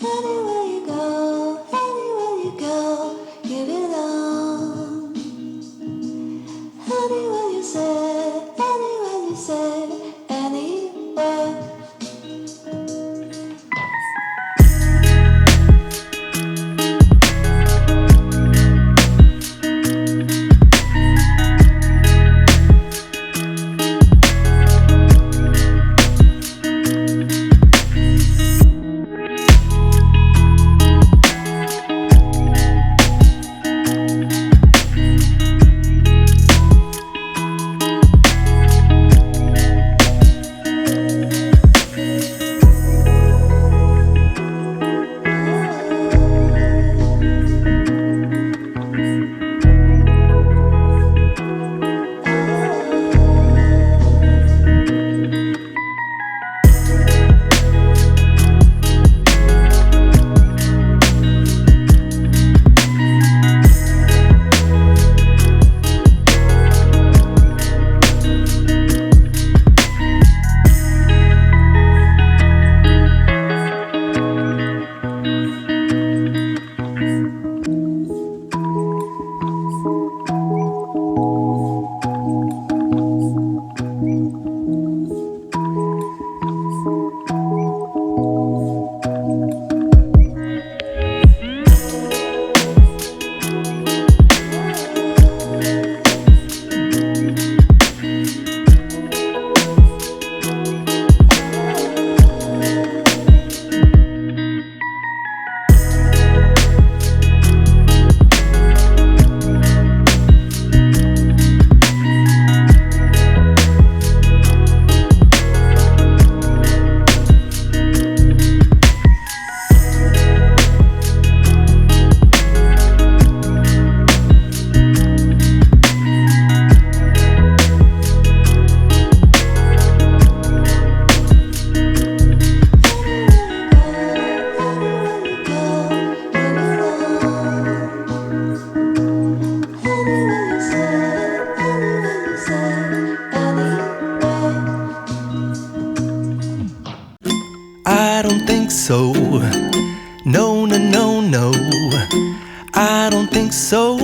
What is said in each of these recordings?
Anywhere you go, you belong. Anywhere you say, anywhere. I don't think so. No, no, no, no. I don't think so.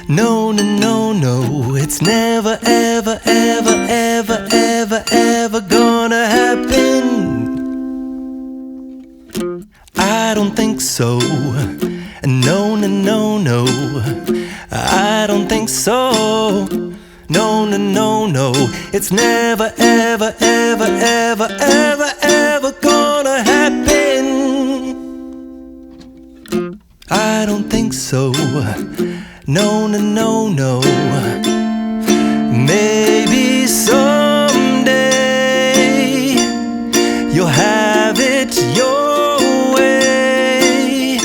No, no, no, no. It's never, ever, ever, ever, ever, ever gonna happen. I don't think so. No, no, no, no. I don't think so. No, no, no, no. It's never, ever, ever, ever, ever, ever gonna happen. I don't think so. No, no, no, no. Maybe someday you'll have it your way.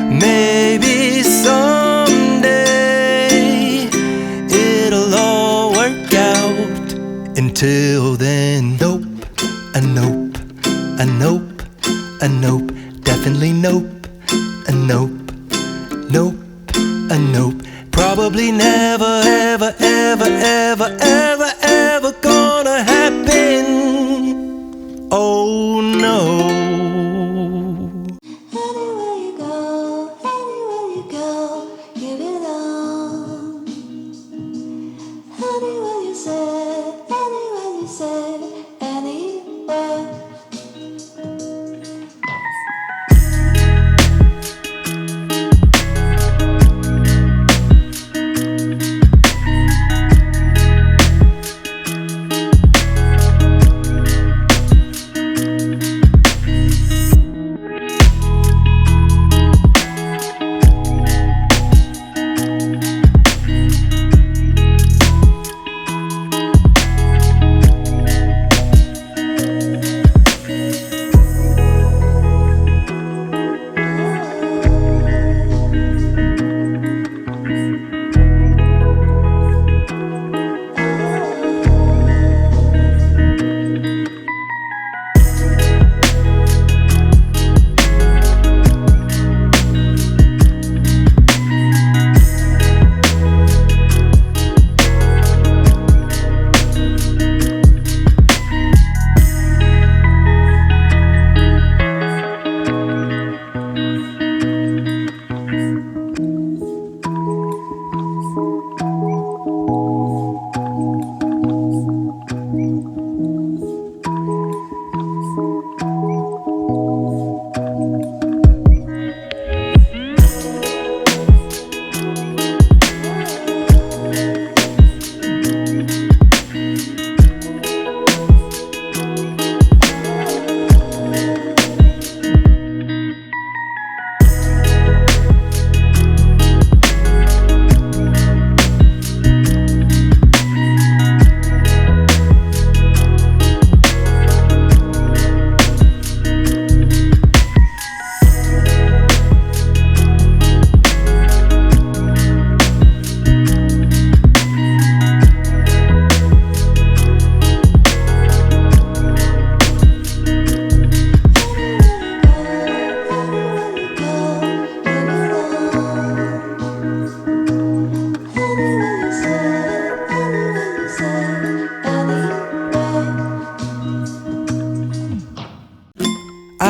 Maybe someday it'll all work out. Until then, nope, a nope, a nope, a nope, definitely nope, a nope, nope, a nope. Probably never, ever, ever, ever, ever, ever gonna happen. Oh no. Anywhere you go, you belong. Anywhere you say, anywhere.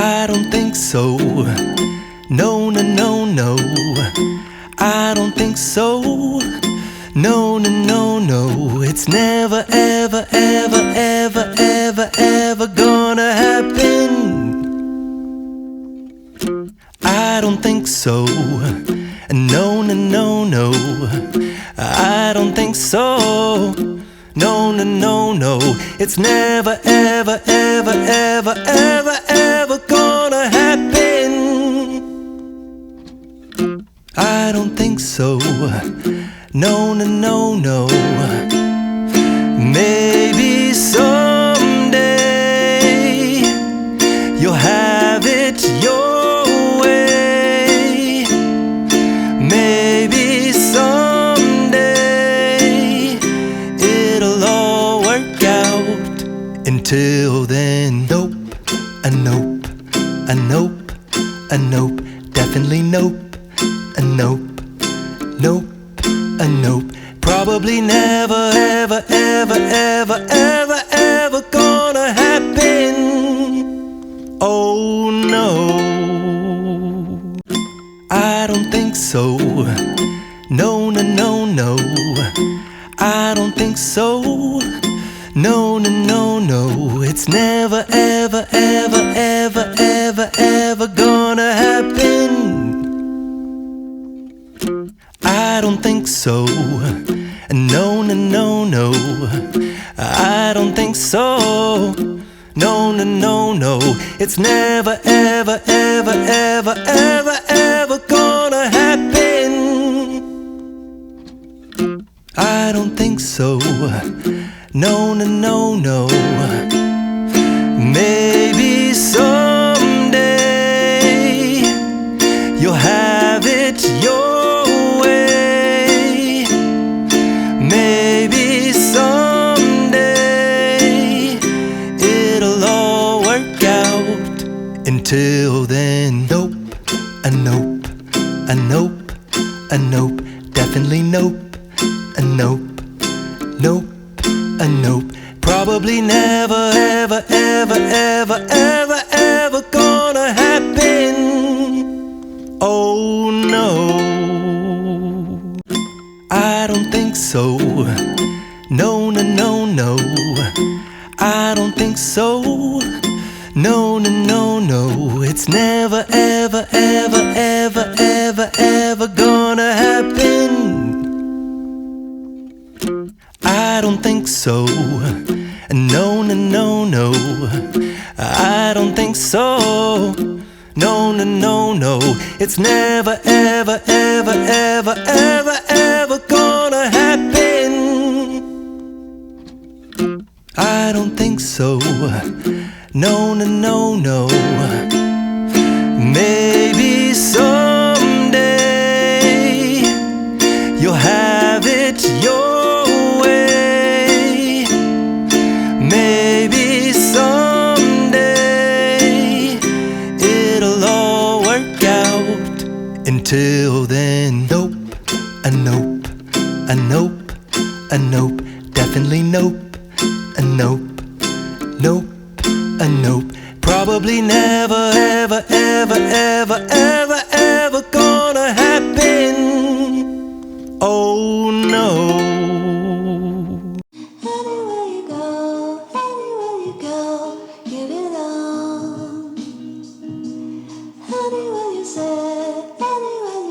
I don't think so. No, no, no, no. I don't think so. No, no, no, no. It's never, ever, ever, ever, ever, ever gonna happen. I don't think so. No, no, no, no. I don't think so. No, no, no, no. It's never, ever, ever, ever, ever, ever gonna happen. I don't think so. No, no, no, no. Maybe someday you'll have it your way. Maybe someday it'll all work out. Until then, nope, a nope, a nope, a nope, definitely nope, a nope, nope, a nope. Probably never, ever, ever, ever, ever, ever gonna happen. Oh no, I don't think so. No, no, no, no. I don't think so. No, no, no, no. It's never, ever, ever, ever, ever, ever gonna happen. I don't think so. No, no, no, no. I don't think so. No, no, no, no. It's never, ever, ever, ever, ever, ever gonna happen. I don't think so. No, no, no, no. Maybe someday you'll have it your way. Maybe someday it'll all work out. Until then, nope, a nope, a nope, a nope, definitely nope, a nope, nope, a nope. Probably never, ever, ever, ever, ever, ever gonna happen. Oh no, I don't think so. No, no, no, no. I don't think so. No, no, no, no. It's never, ever, ever, ever, ever, ever gonna happen. I don't think so. No, no, no, no. I don't think so. No, no, no, no. It's never, ever, ever, ever, ever, ever gonna happen. I don't think so. No, no, no, no. Maybe someday you'll have it your way. Maybe someday it'll all work out. Until then, nope, a nope, a nope, a nope, definitely nope, a nope, nope, a nope. Probably never, ever, ever, ever, ever, ever gonna happen. Oh no. Anywhere you go, anywhere you go, give it on. Anywhere you say, anywhere.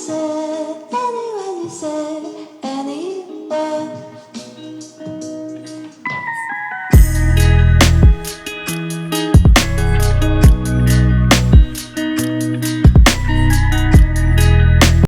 say.